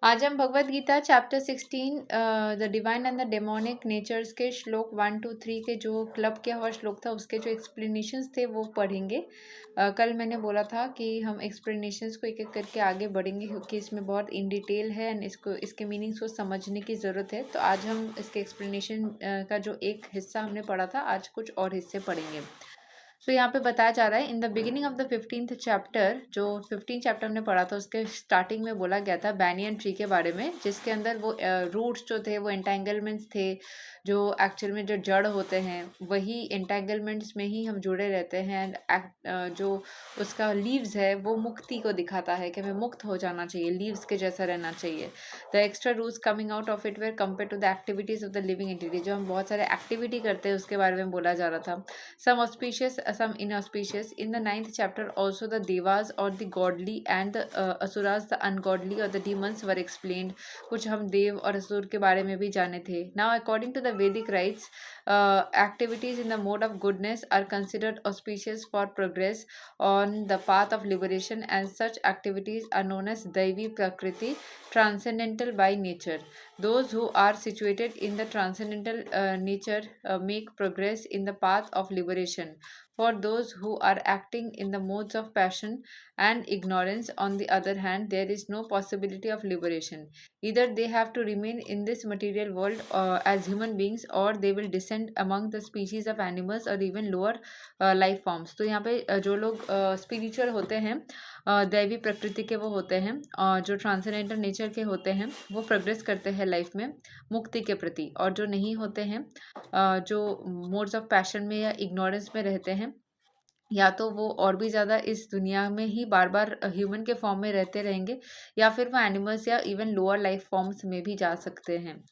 आज हम Bhagavad Gita chapter 16 the divine and the demonic natures के श्लोक 1 2 3 के जो क्लब किया हुआ श्लोक था उसके जो एक्सप्लेनेशंस थे वो पढ़ेंगे। कल मैंने बोला था कि हम एक्सप्लेनेशंस को एक एक करके आगे बढ़ेंगे क्योंकि इसमें बहुत इन डिटेल है एंड इसके मीनिंग्स को समझने की ज़रूरत है। तो आज हम इसके एक्सप्लेनेशन का जो एक हिस्सा हमने पढ़ा था आज कुछ और हिस्से पढ़ेंगे। सो यहाँ पे बताया जा रहा है in the beginning of the 15th chapter, जो 15 चैप्टर हमने पढ़ा था उसके स्टार्टिंग में बोला गया था बैनियन ट्री के बारे में, जिसके अंदर वो रूट्स जो थे वो एंटेंगलमेंट्स थे, जो एक्चुअल में जो जड़ होते हैं वही एंटेंगलमेंट्स में ही हम जुड़े रहते हैं। जो उसका लीव्स है वो मुक्ति को दिखाता है कि हमें मुक्त हो जाना चाहिए, लीव्स के जैसा रहना चाहिए। The extra roots coming out of it were compare to the activities of the living entity, जो हम बहुत सारे एक्टिविटी करते हैं उसके बारे में बोला जा रहा था। Some auspicious, some inauspicious. In the 9th chapter, also the devas or the godly and the asuras, the ungodly or the demons were explained. कुछ हम देव और असुर के बारे में भी जाने थे. Now, according to the Vedic rites, activities in the mode of goodness are considered auspicious for progress on the path of liberation, and such activities are known as Daivi Prakriti, transcendental by nature. Those who are situated in the transcendental nature make progress in the path of liberation. For those who are acting in the modes of passion and ignorance, on the other hand, there is no possibility of liberation. Either they have to remain in this material world as human beings, or they will descend among the species of animals or even lower life forms. तो यहाँ पे जो लोग spiritual होते हैं, दैवी प्रकृति के वो होते हैं, और जो ट्रांसेंडेंटल नेचर के होते हैं वो प्रोग्रेस करते हैं लाइफ में मुक्ति के प्रति, और जो नहीं होते हैं, जो मोड्स ऑफ पैशन में या इग्नोरेंस में रहते हैं, या तो वो और भी ज़्यादा इस दुनिया में ही बार बार ह्यूमन के फॉर्म में रहते रहेंगे, या फिर वो एनिमल्स या इवन लोअर लाइफ फॉर्म्स में भी जा सकते हैं।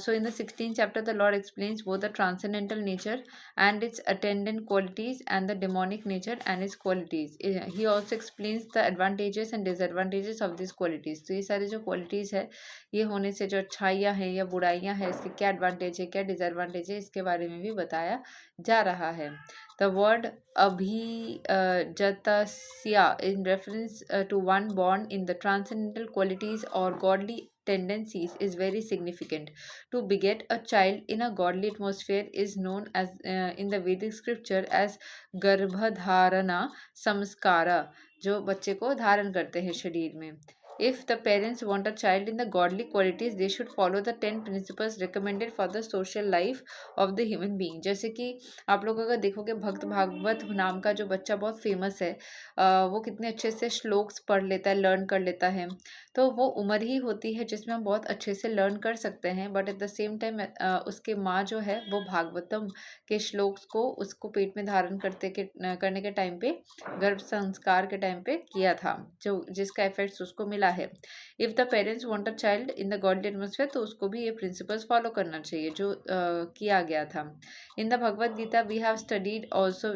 So in the 16th chapter, the Lord explains both the transcendental nature and its attendant qualities and the demonic nature and its qualities. He also explains the advantages and disadvantages of these qualities. तो ये सारी जो qualities है, ये होने से जो अच्छाइयाँ हैं या बुराइयाँ हैं, इसके क्या advantage है क्या disadvantage है, इसके बारे में भी बताया जा रहा है. The word abhijatasya in reference to one born in the transcendental qualities or godly tendencies is very significant. To beget a child in a godly atmosphere is known as in the Vedic scripture as गर्भधारणा samskara, जो बच्चे को धारण करते हैं शरीर में. If the parents want a child in the godly qualities, they should follow the 10 principles recommended for the social life of the human being. जैसे कि आप लोग अगर देखोगे भक्त भागवत नाम का जो बच्चा बहुत फेमस है, वो कितने अच्छे से श्लोक्स पढ़ लेता है, लर्न कर लेता है. तो वो उम्र ही होती है जिसमें हम बहुत अच्छे से लर्न कर सकते हैं, but at the same time उसके माँ जो है वो भागवतम के श्लोक्स को उसको पेट में धारण करने के टाइम पे, गर्भ संस्कार के टाइम पे किया था, जो जिसका इफेक्ट्स उसको मिला है. If the parents want a child in the godly atmosphere, तो उसको भी ये प्रिंसिपल्स फॉलो करना चाहिए जो किया गया था. In the Bhagavad Gita we have studied also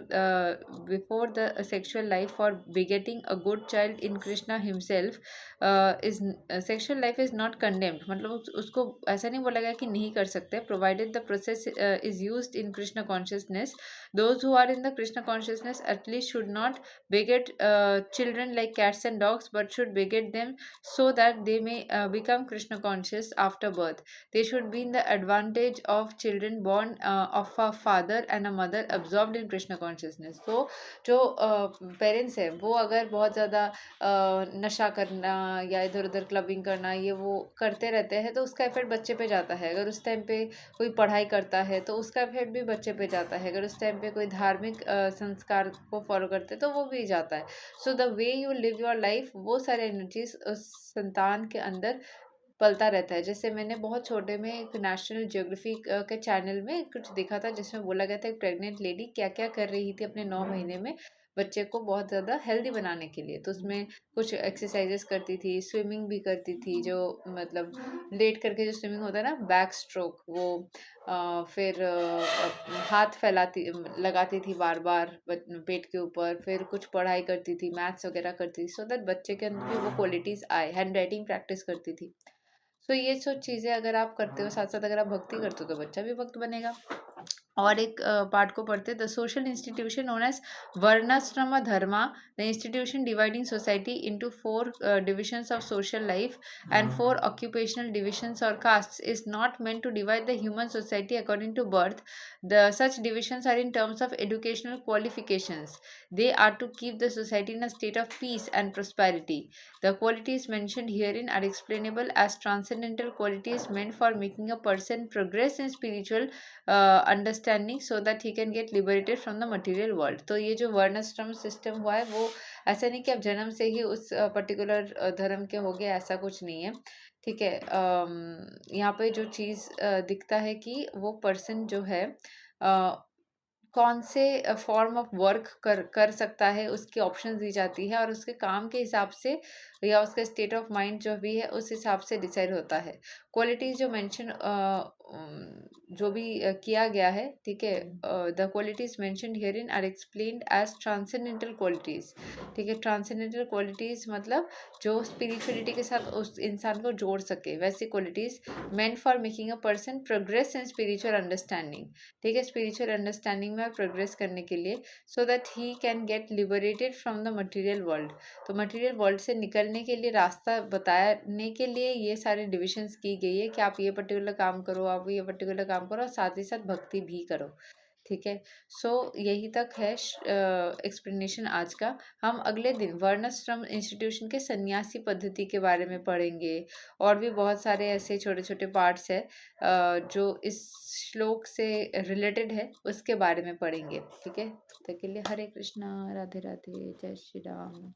before the sexual life for begetting a good child in Krishna himself is sexual life is not condemned, मतलब उसको ऐसा नहीं बोला गया कि नहीं कर सकते, provided the process is used in Krishna consciousness. Those who are in the Krishna consciousness at least should not beget children like cats and dogs, but should beget them so that they may become Krishna conscious after birth. They should be in the advantage of children born of a father and a mother absorbed in Krishna consciousness. So जो parents हैं वो अगर बहुत ज़्यादा नशा करना या इधर उधर क्लबिंग करना ये वो करते रहते हैं, तो उसका इफेक्ट बच्चे पे जाता है. अगर उस टाइम पे कोई पढ़ाई करता है तो उसका इफेक्ट भी बच्चे पे जाता है. अगर उस टाइम पे कोई धार्मिक संस्कार को फॉलो करते हैं तो वो भी जाता है. So the way you live your life, वो सारे एनर्जीज उस संतान के अंदर पलता रहता है. जैसे मैंने बहुत छोटे में एक नेशनल ज्योग्राफी के चैनल में कुछ देखा था जिसमें बोला गया था एक प्रेग्नेंट लेडी क्या क्या कर रही थी अपने 9 महीने में बच्चे को बहुत ज़्यादा हेल्दी बनाने के लिए. तो उसमें कुछ एक्सरसाइजेस करती थी, स्विमिंग भी करती थी, जो मतलब लेट करके जो स्विमिंग होता है ना, बैक स्ट्रोक, वो फिर हाथ फैलाती लगाती थी बार बार पेट के ऊपर. फिर कुछ पढ़ाई करती थी, मैथ्स वगैरह करती थी, सो दैट बच्चे के अंदर भी वो क्वालिटीज़ आए. हैंड राइटिंग प्रैक्टिस करती थी. सो ये सब चीज़ें अगर आप करते हो, साथ साथ अगर आप भक्ति करते हो, तो बच्चा भी भक्त बनेगा. और एक पार्ट को पढ़ते, the social institution known as varnashrama dharma, the institution dividing society into 4 divisions of social life and 4 occupational divisions or castes is not meant to divide the human society according to birth. The such divisions are in terms of educational qualifications. They are to keep the society in a state of peace and prosperity. The qualities mentioned herein are explainable as transcendental qualities meant for making a person progress in spiritual understanding so that he can get liberated from the material world. तो ये जो वर्णाश्रम system हुआ है वो ऐसा नहीं कि आप जन्म से ही उस पर्टिकुलर धर्म के हो गए, ऐसा कुछ नहीं है। ठीक है, यहाँ पे जो चीज़ दिखता है कि वो पर्सन जो है कौन से फॉर्म ऑफ वर्क कर सकता है, उसकी ऑप्शंस दी जाती है और उसके काम के हिसाब से या उसका स्टेट ऑफ माइंड जो भी है उस हिसाब से डिसाइड होता है। क्वालिटीज़ जो मेंशन जो भी किया गया है, ठीक है, the qualities mentioned herein are explained as transcendental qualities. ठीक है, ट्रांसेंडेंटल क्वालिटीज़ मतलब जो स्पिरिचुअलिटी के साथ उस इंसान को जोड़ सके, वैसी qualities meant for making a person progress in spiritual understanding. ठीक है, स्पिरिचुअल अंडरस्टैंडिंग में प्रोग्रेस करने के लिए, so that he can get liberated from the material world. तो मटेरियल वर्ल्ड से निकलने के लिए रास्ता बताने के लिए ये सारे डिविजन्स की गई है कि आप ये पर्टिकुलर काम करो, आप ये पर्टिकुलर काम करो और साथ ही साथ भक्ति भी करो। ठीक है, सो यही तक है एक्सप्लेनेशन आज का। हम अगले दिन वर्णाश्रम इंस्टीट्यूशन के सन्यासी पद्धति के बारे में पढ़ेंगे और भी बहुत सारे ऐसे छोटे छोटे पार्ट्स है जो इस श्लोक से रिलेटेड है, उसके बारे में पढ़ेंगे। ठीक है, तब तक के लिए हरे कृष्णा, राधे राधे, जय श्री राम।